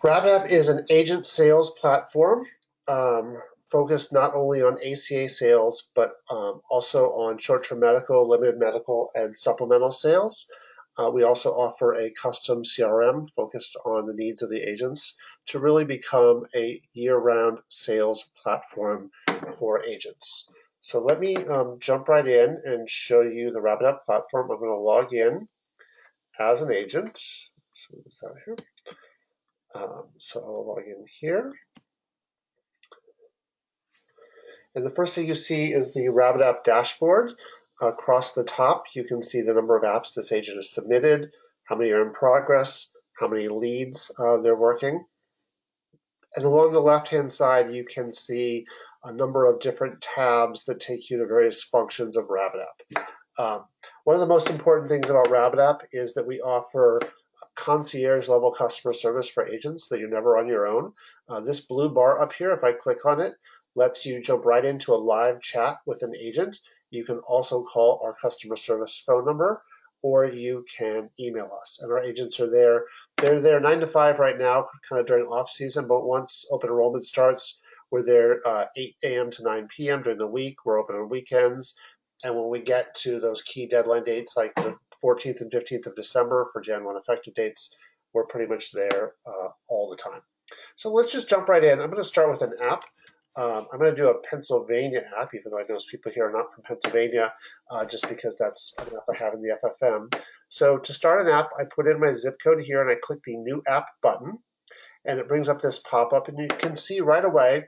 RabbittApp is an agent sales platform focused not only on ACA sales, but also on short-term medical, limited medical, and supplemental sales. We also offer a custom CRM focused on the needs of the agents to really become a year-round sales platform for agents. So let me jump right in and show you the RabbittApp platform. I'm going to log in as an agent. So move this out here. So I'll log in here. And the first thing you see is the RabbittApp dashboard. Across the top, you can see the number of apps this agent has submitted, how many are in progress, how many leads they're working. And along the left-hand side, you can see a number of different tabs that take you to various functions of RabbittApp. One of the most important things about RabbittApp is that we offer concierge level customer service for agents, so that you're never on your own. This blue bar up here, if I click on it, lets you jump right into a live chat with an agent. You can also call our customer service phone number, or you can email us. And our agents are there. They're there 9 to 5 right now, kind of during off season, but once open enrollment starts, we're there 8 a.m. to 9 p.m. during the week. We're open on weekends. And when we get to those key deadline dates, like the 14th and 15th of December for Jan 1 effective dates, we're pretty much there all the time. So let's just jump right in. I'm going to start with an app. I'm going to do a Pennsylvania app, even though I know people here are not from Pennsylvania, just because that's an app I have in the FFM. So to start an app, I put in my zip code here and I click the New App button, and it brings up this pop-up, and you can see right away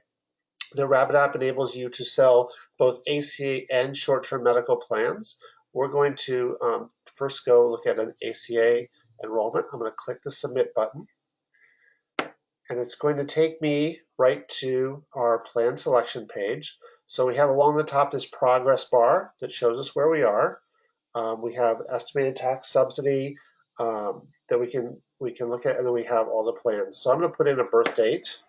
the RabbittApp enables you to sell both ACA and short-term medical plans. We're going to first go look at an ACA enrollment. I'm going to click the Submit button, and it's going to take me right to our plan selection page. So we have along the top this progress bar that shows us where we are. We have estimated tax subsidy that we can look at, and then we have all the plans. So I'm going to put in a birth date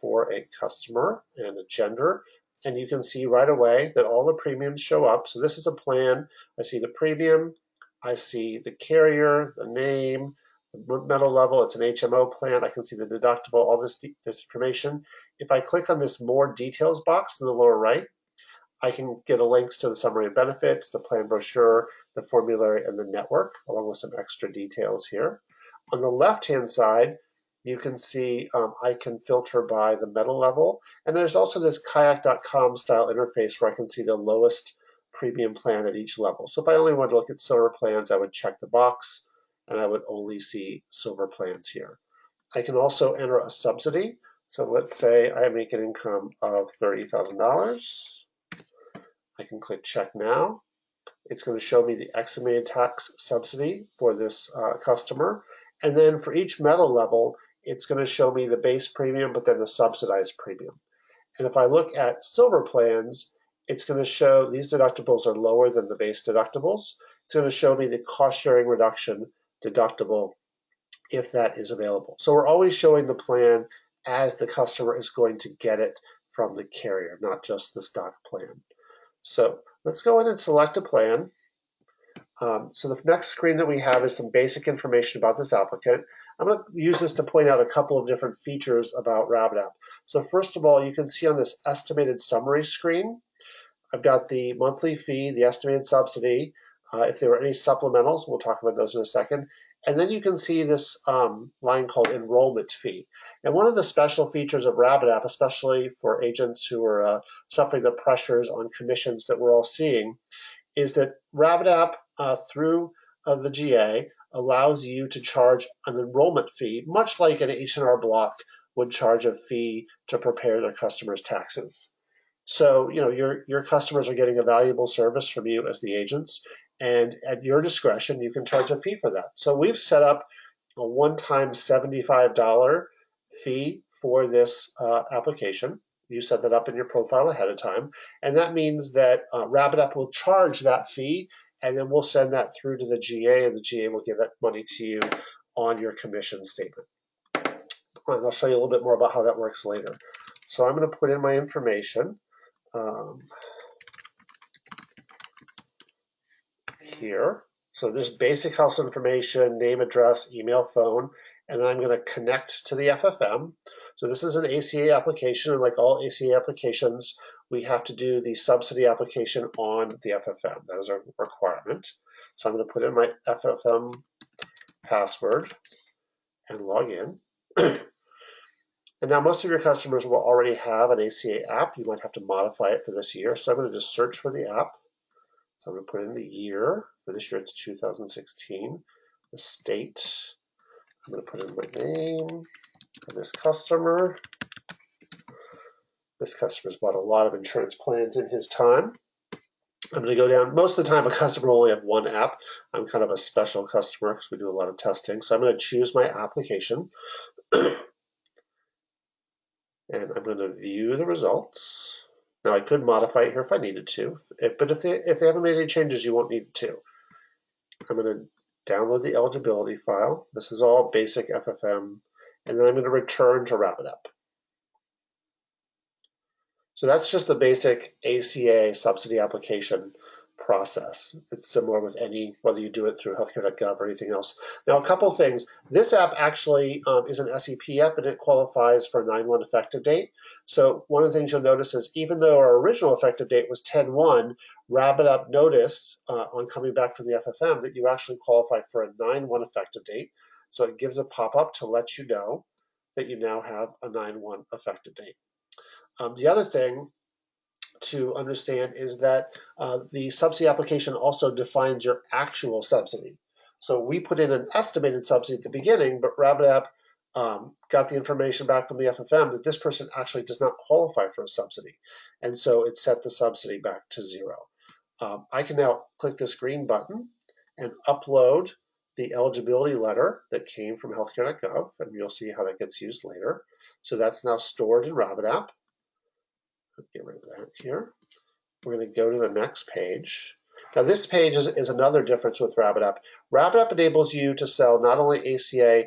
for a customer and a gender, and you can see right away that all the premiums show up. So this is a plan. I see the premium, I see the carrier, the name, the metal level. It's an HMO plan. I can see the deductible, all this information. If I click on this More Details box in the lower right, I can get links to the summary of benefits, the plan brochure, the formulary, and the network, along with some extra details here. On the left-hand side, you can see I can filter by the metal level. And there's also this kayak.com style interface where I can see the lowest premium plan at each level. So if I only wanted to look at silver plans, I would check the box, and I would only see silver plans here. I can also enter a subsidy. So let's say I make an income of $30,000. I can click Check Now. It's going to show me the estimated tax subsidy for this customer. And then for each metal level, it's going to show me the base premium, but then the subsidized premium. And if I look at silver plans, it's going to show these deductibles are lower than the base deductibles. It's going to show me the cost sharing reduction deductible if that is available. So we're always showing the plan as the customer is going to get it from the carrier, not just the stock plan. So let's go in and select a plan. So the next screen that we have is some basic information about this applicant. I'm going to use this to point out a couple of different features about RabbittApp. So first of all, you can see on this estimated summary screen, I've got the monthly fee, the estimated subsidy, if there were any supplementals, we'll talk about those in a second. And then you can see this line called enrollment fee. And one of the special features of RabbittApp, especially for agents who are suffering the pressures on commissions that we're all seeing, is that RabbittApp through the GA allows you to charge an enrollment fee, much like an H&R Block would charge a fee to prepare their customers' taxes. So, you know, your customers are getting a valuable service from you as the agents, and at your discretion, you can charge a fee for that. So we've set up a one-time $75 fee for this application. You set that up in your profile ahead of time, and that means that RabbittApp will charge that fee, and then we'll send that through to the GA, and the GA will give that money to you on your commission statement. And I'll show you a little bit more about how that works later. So I'm going to put in my information here. So this basic household information, name, address, email, phone, and then I'm going to connect to the FFM. So this is an ACA application, and like all ACA applications, we have to do the subsidy application on the FFM. That is a requirement. So I'm going to put in my FFM password and log in. And now most of your customers will already have an ACA app. You might have to modify it for this year. So I'm going to just search for the app. So I'm going to put in the year. For this year, it's 2016. The state. I'm going to put in my name for this customer. This customer's bought a lot of insurance plans in his time. I'm going to go down. Most of the time, a customer will only have one app. I'm kind of a special customer because we do a lot of testing. So I'm going to choose my application. And I'm going to view the results. Now I could modify it here if I needed to, but if they haven't made any changes, you won't need to. I'm going to download the eligibility file. This is all basic FFM, and then I'm going to return to RabbittApp. So that's just the basic ACA subsidy application process. It's similar with any, whether you do it through healthcare.gov or anything else. Now, a couple things. This app actually is an SEP app, and it qualifies for a 9/1 effective date. So one of the things you'll notice is even though our original effective date was 10/1, RabbittApp noticed on coming back from the FFM that you actually qualify for a 9/1 effective date. So it gives a pop-up to let you know that you now have a 9/1 effective date. The other thing to understand is that the subsidy application also defines your actual subsidy. So we put in an estimated subsidy at the beginning, but RabbittApp got the information back from the FFM that this person actually does not qualify for a subsidy. And so it set the subsidy back to 0. I can now click this green button and upload the eligibility letter that came from healthcare.gov, and you'll see how that gets used later. So that's now stored in RabbittApp. Get rid of that here. We're going to go to the next page. Now this page is another difference with RabbittApp. RabbittApp enables you to sell not only ACA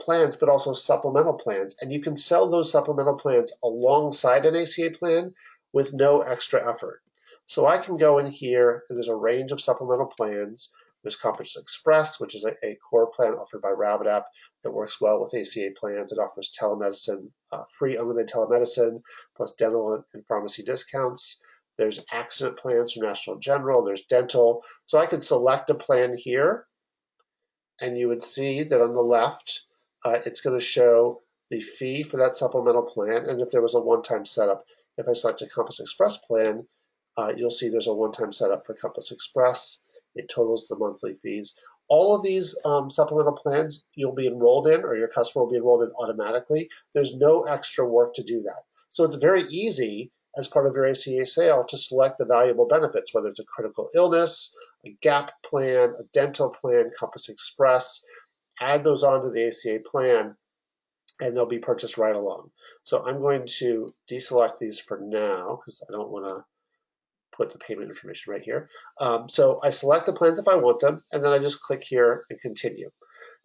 plans, but also supplemental plans. And you can sell those supplemental plans alongside an ACA plan with no extra effort. So I can go in here, and there's a range of supplemental plans. There's Compass Express, which is a core plan offered by RabbittApp that works well with ACA plans. It offers telemedicine, free unlimited telemedicine, plus dental and pharmacy discounts. There's accident plans from National General. There's dental. So I could select a plan here, and you would see that on the left, it's going to show the fee for that supplemental plan, and if there was a one-time setup. If I select a Compass Express plan, you'll see there's a one-time setup for Compass Express. It totals the monthly fees. All of these supplemental plans you'll be enrolled in, or your customer will be enrolled in automatically. There's no extra work to do that. So it's very easy as part of your ACA sale to select the valuable benefits, whether it's a critical illness, a gap plan, a dental plan, Compass Express. Add those onto the ACA plan, and they'll be purchased right along. So I'm going to deselect these for now because I don't want to put the payment information right here. So I select the plans if I want them, and then I just click here and continue.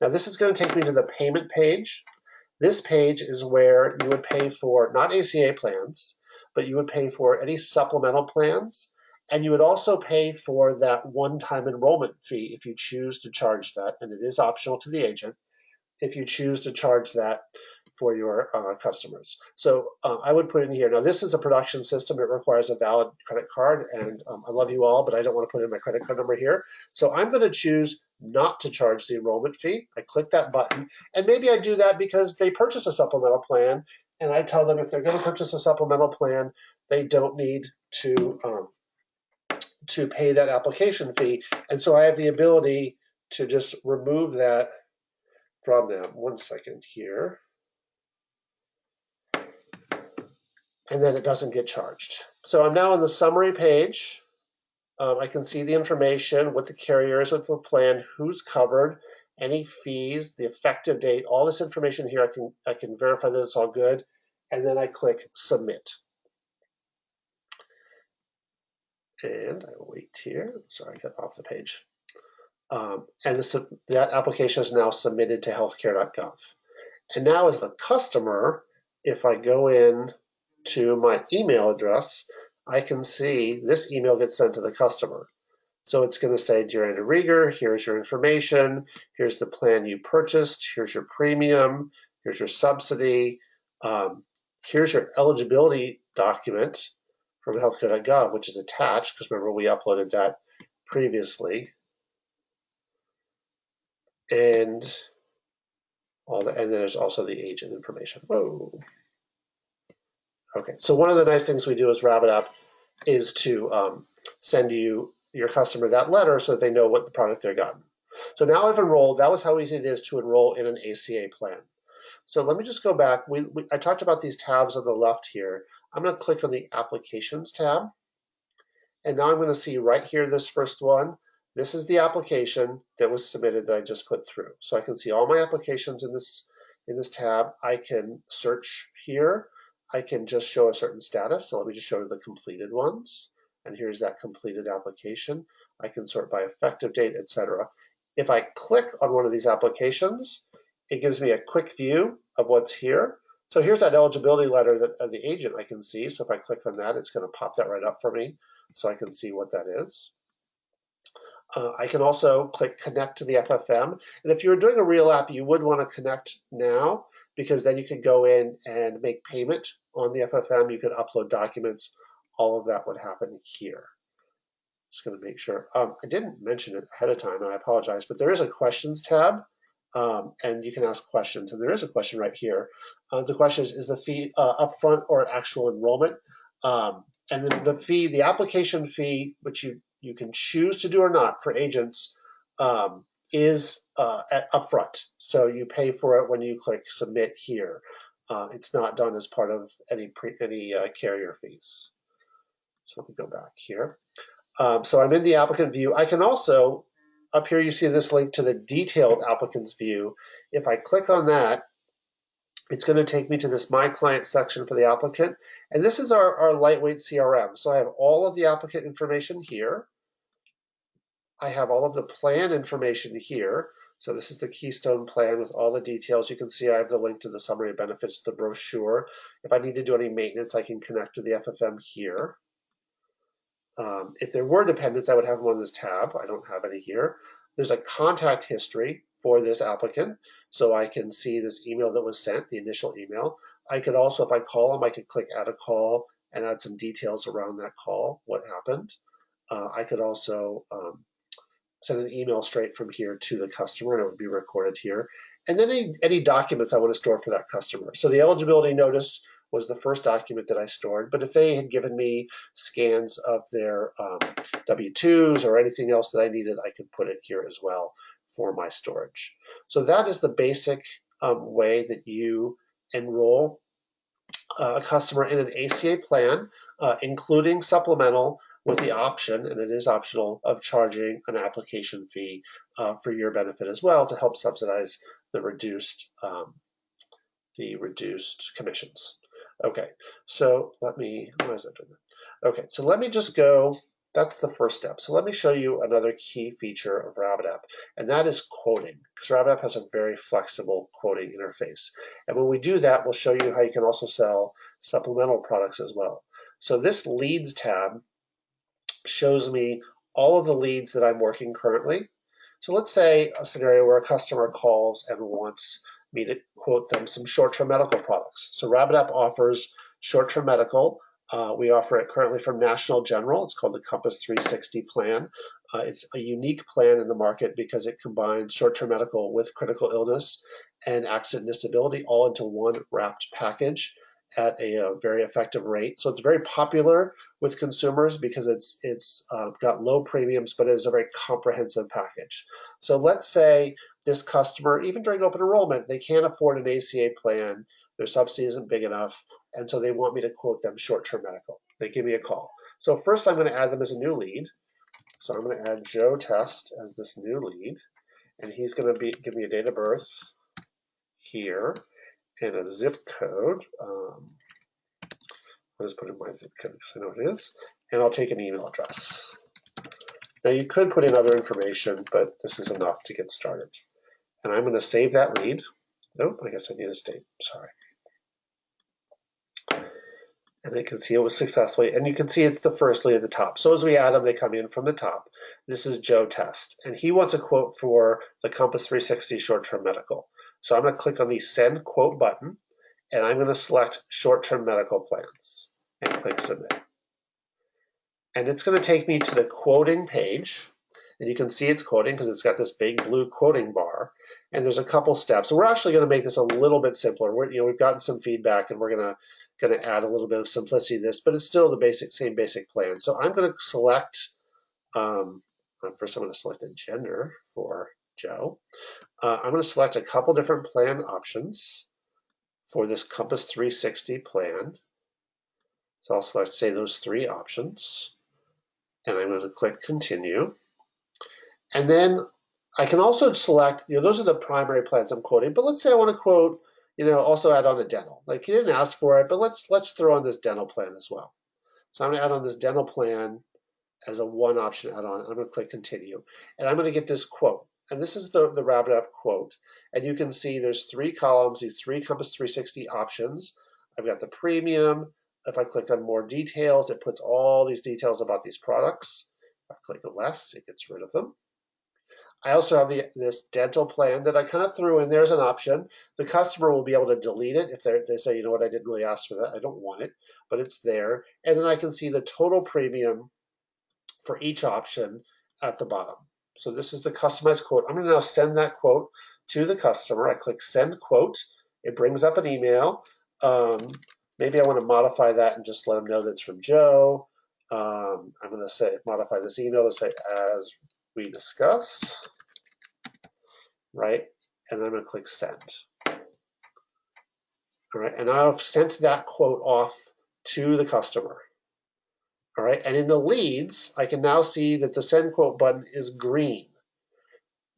Now this is going to take me to the payment page. This page is where you would pay for not ACA plans, but you would pay for any supplemental plans, and you would also pay for that one-time enrollment fee if you choose to charge that, and it is optional to the agent if you choose to charge that for your customers. So I would put in here. Now this is a production system. It requires a valid credit card, and I love you all, but I don't want to put in my credit card number here. So I'm going to choose not to charge the enrollment fee. I click that button, and maybe I do that because they purchase a supplemental plan, and I tell them if they're going to purchase a supplemental plan, they don't need to pay that application fee. And so I have the ability to just remove that from them. One second here. And then it doesn't get charged. So I'm now on the summary page. I can see the information, what the carrier is with the plan, who's covered, any fees, the effective date, all this information here. I can verify that it's all good, and then I click submit. And I will wait here. Sorry, I got off the page. And that application is now submitted to healthcare.gov. And now as the customer, if I go in to my email address, I can see this email gets sent to the customer. So it's going to say, dear Andrew Rieger, here's your information. Here's the plan you purchased. Here's your premium. Here's your subsidy. Here's your eligibility document from healthcare.gov, which is attached, because remember we uploaded that previously. And and there's also the agent information. Whoa. Okay, so one of the nice things we do as RabbittApp is to send your customer that letter so that they know what the product they're gotten. So now I've enrolled. That was how easy it is to enroll in an ACA plan. So let me just go back. I talked about these tabs on the left here. I'm going to click on the Applications tab. And now I'm going to see right here, this first one. This is the application that was submitted that I just put through. So I can see all my applications in this tab. I can search here. I can just show a certain status. So let me just show the completed ones. And here's that completed application. I can sort by effective date, etc. If I click on one of these applications, it gives me a quick view of what's here. So here's that eligibility letter that the agent I can see. So if I click on that, it's going to pop that right up for me so I can see what that is. I can also click connect to the FFM. And if you were doing a real app, you would want to connect now, because then you could go in and make payment on the FFM. You could upload documents. All of that would happen here. Just going to make sure. I didn't mention it ahead of time, and I apologize, but there is a questions tab, and you can ask questions. And there is a question right here. The question is the fee upfront or actual enrollment? And then the fee, the application fee, which you can choose to do or not for agents, is upfront. So you pay for it when you click submit here. It's not done as part of any carrier fees. So let me go back here. So I'm in the applicant view. I can also, up here you see this link to the detailed applicants view. If I click on that, it's going to take me to this My Client section for the applicant. And this is our lightweight CRM. So I have all of the applicant information here. I have all of the plan information here. So this is the Keystone plan with all the details. You can see I have the link to the summary of benefits, the brochure. If I need to do any maintenance, I can connect to the FFM here. If there were dependents, I would have them on this tab. I don't have any here. There's a contact history for this applicant, so I can see this email that was sent, the initial email. I could also, if I call them, I could click add a call and add some details around that call, what happened. I could also send an email straight from here to the customer, and it would be recorded here. And then any documents I want to store for that customer. So the eligibility notice was the first document that I stored, but if they had given me scans of their W-2s or anything else that I needed, I could put it here as well for my storage. So that is the basic way that you enroll a customer in an ACA plan, including supplemental, with the option, and it is optional, of charging an application fee for your benefit as well to help subsidize the reduced commissions. Okay, so why is that doing that? Okay, so let me just go, that's the first step. So let me show you another key feature of RabbittApp, and that is quoting, because RabbittApp has a very flexible quoting interface. And when we do that, we'll show you how you can also sell supplemental products as well. So this leads tab shows me all of the leads that I'm working currently. So let's say a scenario where a customer calls and wants me to quote them some short-term medical products. So RabbittApp offers short-term medical. We offer it currently from National General. It's called the Compass 360 plan. It's a unique plan in the market because it combines short-term medical with critical illness and accident and disability all into one wrapped package at a very effective rate. So it's very popular with consumers because it's got low premiums, but it is a very comprehensive package. So let's say this customer, even during open enrollment, they can't afford an ACA plan, their subsidy isn't big enough, and so they want me to quote them short-term medical. They give me a call. So first I'm going to add them as a new lead. So I'm going to add Joe Test as this new lead, and he's going to give me a date of birth here and a zip code. I'll just put in my zip code because I know it is, and I'll take an email address. Now you could put in other information, but this is enough to get started. And I'm going to save that lead. Nope, I guess I need a state, sorry. And I can see it was successfully, and you can see it's the first lead at the top. So as we add them, they come in from the top. This is Joe Test, and he wants a quote for the Compass 360 short-term medical. So I'm going to click on the Send Quote button, and I'm going to select short-term medical plans and click Submit. And it's going to take me to the quoting page, and you can see it's quoting because it's got this big blue quoting bar, and there's a couple steps. So we're actually going to make this a little bit simpler. We've gotten some feedback, and we're going to add a little bit of simplicity to this, but it's still the same basic plan. So I'm going to select, first I'm going to select a gender for Joe. I'm going to select a couple different plan options for this Compass 360 plan. So I'll select, say, those 3 options, and I'm going to click Continue. And then I can also select, those are the primary plans I'm quoting, but let's say I want to quote, also add on a dental. Like, he didn't ask for it, but let's throw on this dental plan as well. So I'm going to add on this dental plan as a 1 option add-on. I'm going to click Continue, and I'm going to get this quote. And this is the RabbittApp quote. And you can see there's 3 columns, these 3 Compass 360 options. I've got the premium. If I click on more details, it puts all these details about these products. If I click less, it gets rid of them. I also have this dental plan that I kind of threw in there as an option. The customer will be able to delete it if they say, you know what, I didn't really ask for that. I don't want it, but it's there. And then I can see the total premium for each option at the bottom. So this is the customized quote. I'm going to now send that quote to the customer. I click Send Quote. It brings up an email. Maybe I want to modify that and just let them know that's from Joe. I'm going to modify this email to say, as we discussed, right? And then I'm going to click Send. All right, and I've sent that quote off to the customer. All right, and in the leads, I can now see that the Send Quote button is green.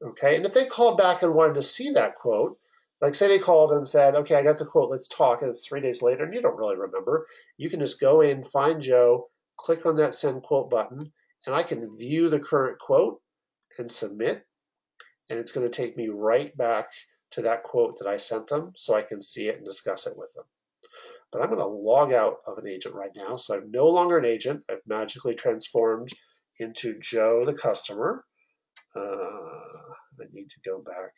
Okay, and if they called back and wanted to see that quote, like say they called and said, okay, I got the quote, let's talk, and it's 3 days later, and you don't really remember, you can just go in, find Joe, click on that Send Quote button, and I can view the current quote and submit, and it's going to take me right back to that quote that I sent them so I can see it and discuss it with them. But I'm going to log out of an agent right now. So I'm no longer an agent. I've magically transformed into Joe, the customer. I need to go back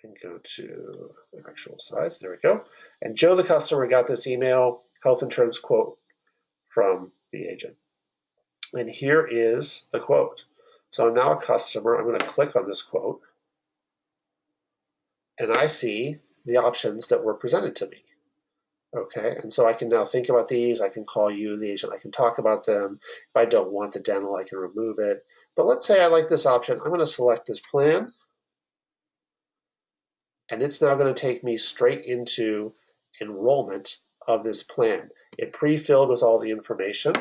and go to the actual size. There we go. And Joe, the customer, got this email health insurance quote from the agent. And here is the quote. So I'm now a customer. I'm going to click on this quote. And I see the options that were presented to me. Okay, and so I can now think about these. I can call you, the agent. I can talk about them. If I don't want the dental, I can remove it. But let's say I like this option. I'm going to select this plan. And it's now going to take me straight into enrollment of this plan. It pre-filled with all the information.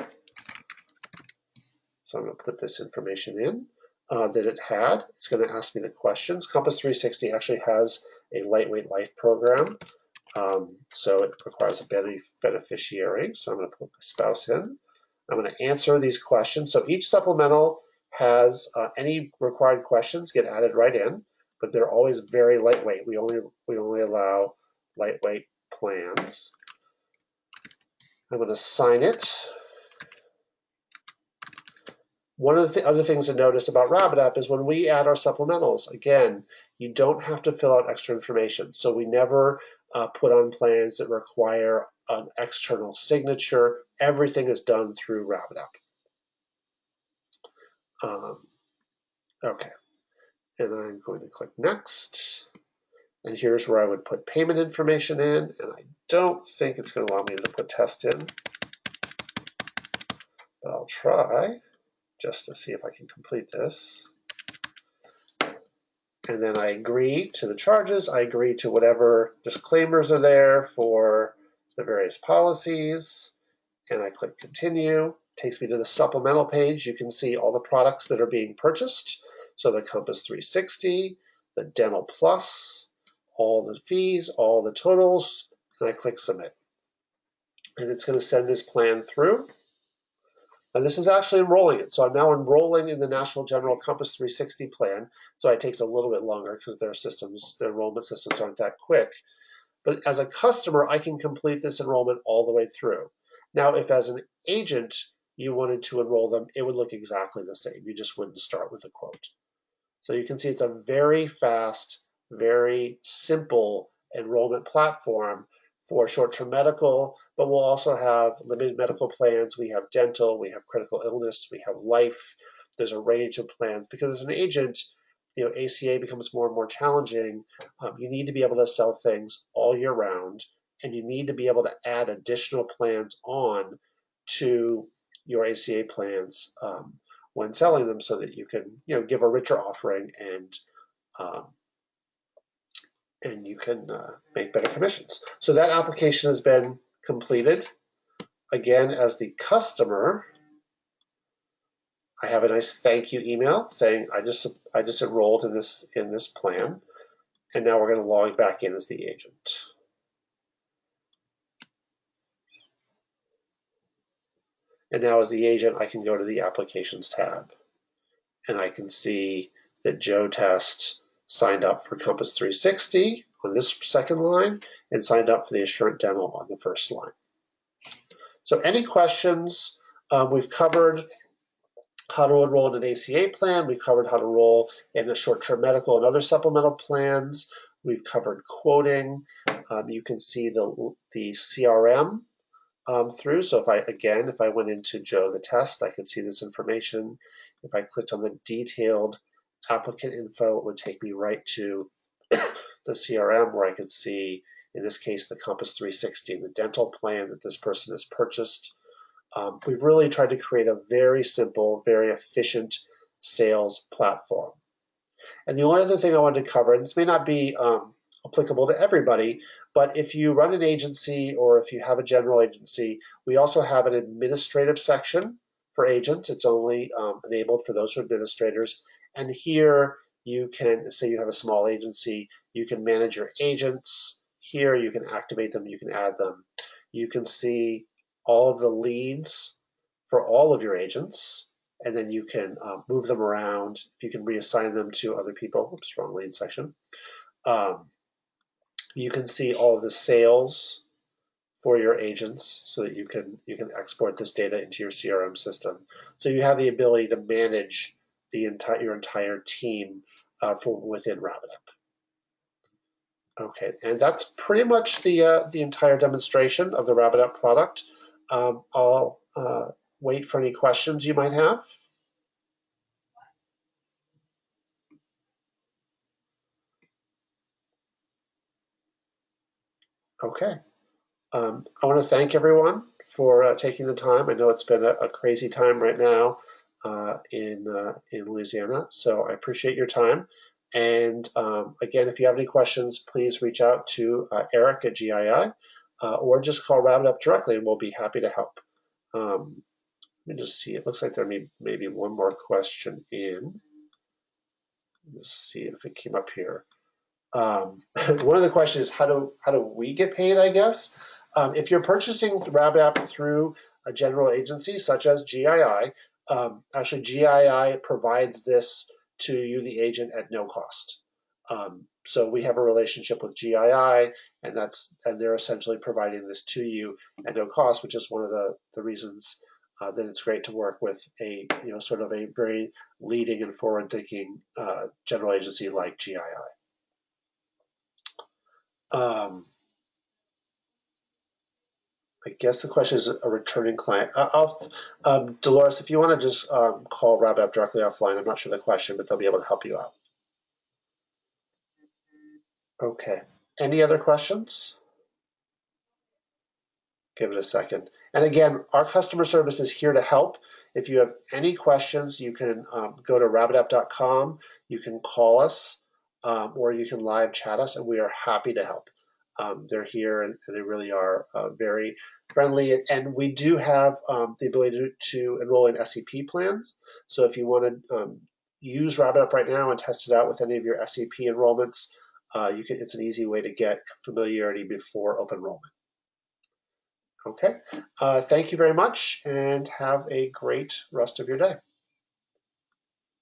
So I'm going to put this information in that it had. It's going to ask me the questions. Compass 360 actually has a lightweight life program. So it requires a beneficiary. So I'm going to put my spouse in. I'm going to answer these questions. So each supplemental has any required questions get added right in, but they're always very lightweight. We only allow lightweight plans. I'm going to sign it. One of the other things to notice about RabbittApp is when we add our supplementals, again, you don't have to fill out extra information. So we never put on plans that require an external signature. Everything is done through RabbittApp. Okay, and I'm going to click Next. And here's where I would put payment information in, and I don't think it's going to allow me to put test in, but I'll try just to see if I can complete this. And then I agree to the charges. I agree to whatever disclaimers are there for the various policies. And I click Continue. Takes me to the supplemental page. You can see all the products that are being purchased. So the Compass 360, the Dental Plus, all the fees, all the totals, and I click Submit. And it's going to send this plan through. And this is actually enrolling it. So I'm now enrolling in the National General Compass 360 plan. So it takes a little bit longer because their enrollment systems aren't that quick. But as a customer, I can complete this enrollment all the way through. Now, if as an agent you wanted to enroll them, it would look exactly the same. You just wouldn't start with a quote. So you can see it's a very fast, very simple enrollment platform for short-term medical, but we'll also have limited medical plans. We have dental, we have critical illness, we have life. There's a range of plans because as an agent, ACA becomes more and more challenging. You need to be able to sell things all year round, and you need to be able to add additional plans on to your ACA plans when selling them, so that you can give a richer offering and you can make better commissions. So that application has been completed. Again, as the customer, I have a nice thank you email saying I just enrolled in this plan, and now we're going to log back in as the agent. And now as the agent, I can go to the Applications tab, and I can see that Joe Test signed up for Compass 360 on this second line and signed up for the Assurant Dental on the first line. So any questions? We've covered how to enroll in an ACA plan. We've covered how to enroll in a short-term medical and other supplemental plans. We've covered quoting. You can see the CRM through. So if I went into Joe the Test, I could see this information. If I clicked on the detailed applicant info, it would take me right to the CRM where I could see, in this case, the Compass 360, the dental plan that this person has purchased. We've really tried to create a very simple, very efficient sales platform. And the only other thing I wanted to cover, and this may not be applicable to everybody, but if you run an agency or if you have a general agency, we also have an administrative section for agents. It's only enabled for those who are administrators. And here you can, say you have a small agency, you can manage your agents. Here you can activate them, you can add them. You can see all of the leads for all of your agents, and then you can move them around. You can reassign them to other people. Oops, wrong lead section. You can see all of the sales for your agents so that you can export this data into your CRM system. So you have the ability to manage your entire team from within RabbittApp. Okay, and that's pretty much the entire demonstration of the RabbittApp product. I'll wait for any questions you might have. Okay. I want to thank everyone for taking the time. I know it's been a crazy time right now in Louisiana, so I appreciate your time. And again, if you have any questions, please reach out to Eric at GII or just call RabbittApp directly, and we'll be happy to help. Let me just see. It looks like there may be one more question in. Let's see if it came up here. One of the questions is how do we get paid, I guess? If you're purchasing RabbittApp through a general agency such as GII, actually GII provides this to you, the agent, at no cost. So we have a relationship with GII, and they're essentially providing this to you at no cost, which is one of the reasons that it's great to work with a sort of a very leading and forward-thinking general agency like GII. I guess the question is a returning client. Dolores, if you want to just call RabbittApp directly offline, I'm not sure the question, but they'll be able to help you out. Okay. Any other questions? Give it a second. And again, our customer service is here to help. If you have any questions, you can go to RabbittApp.com. You can call us, or you can live chat us, and we are happy to help. They're here, and they really are very friendly. And we do have the ability to enroll in SEP plans. So if you want to use RabbittApp right now and test it out with any of your SEP enrollments, it's an easy way to get familiarity before open enrollment. Okay, thank you very much, and have a great rest of your day.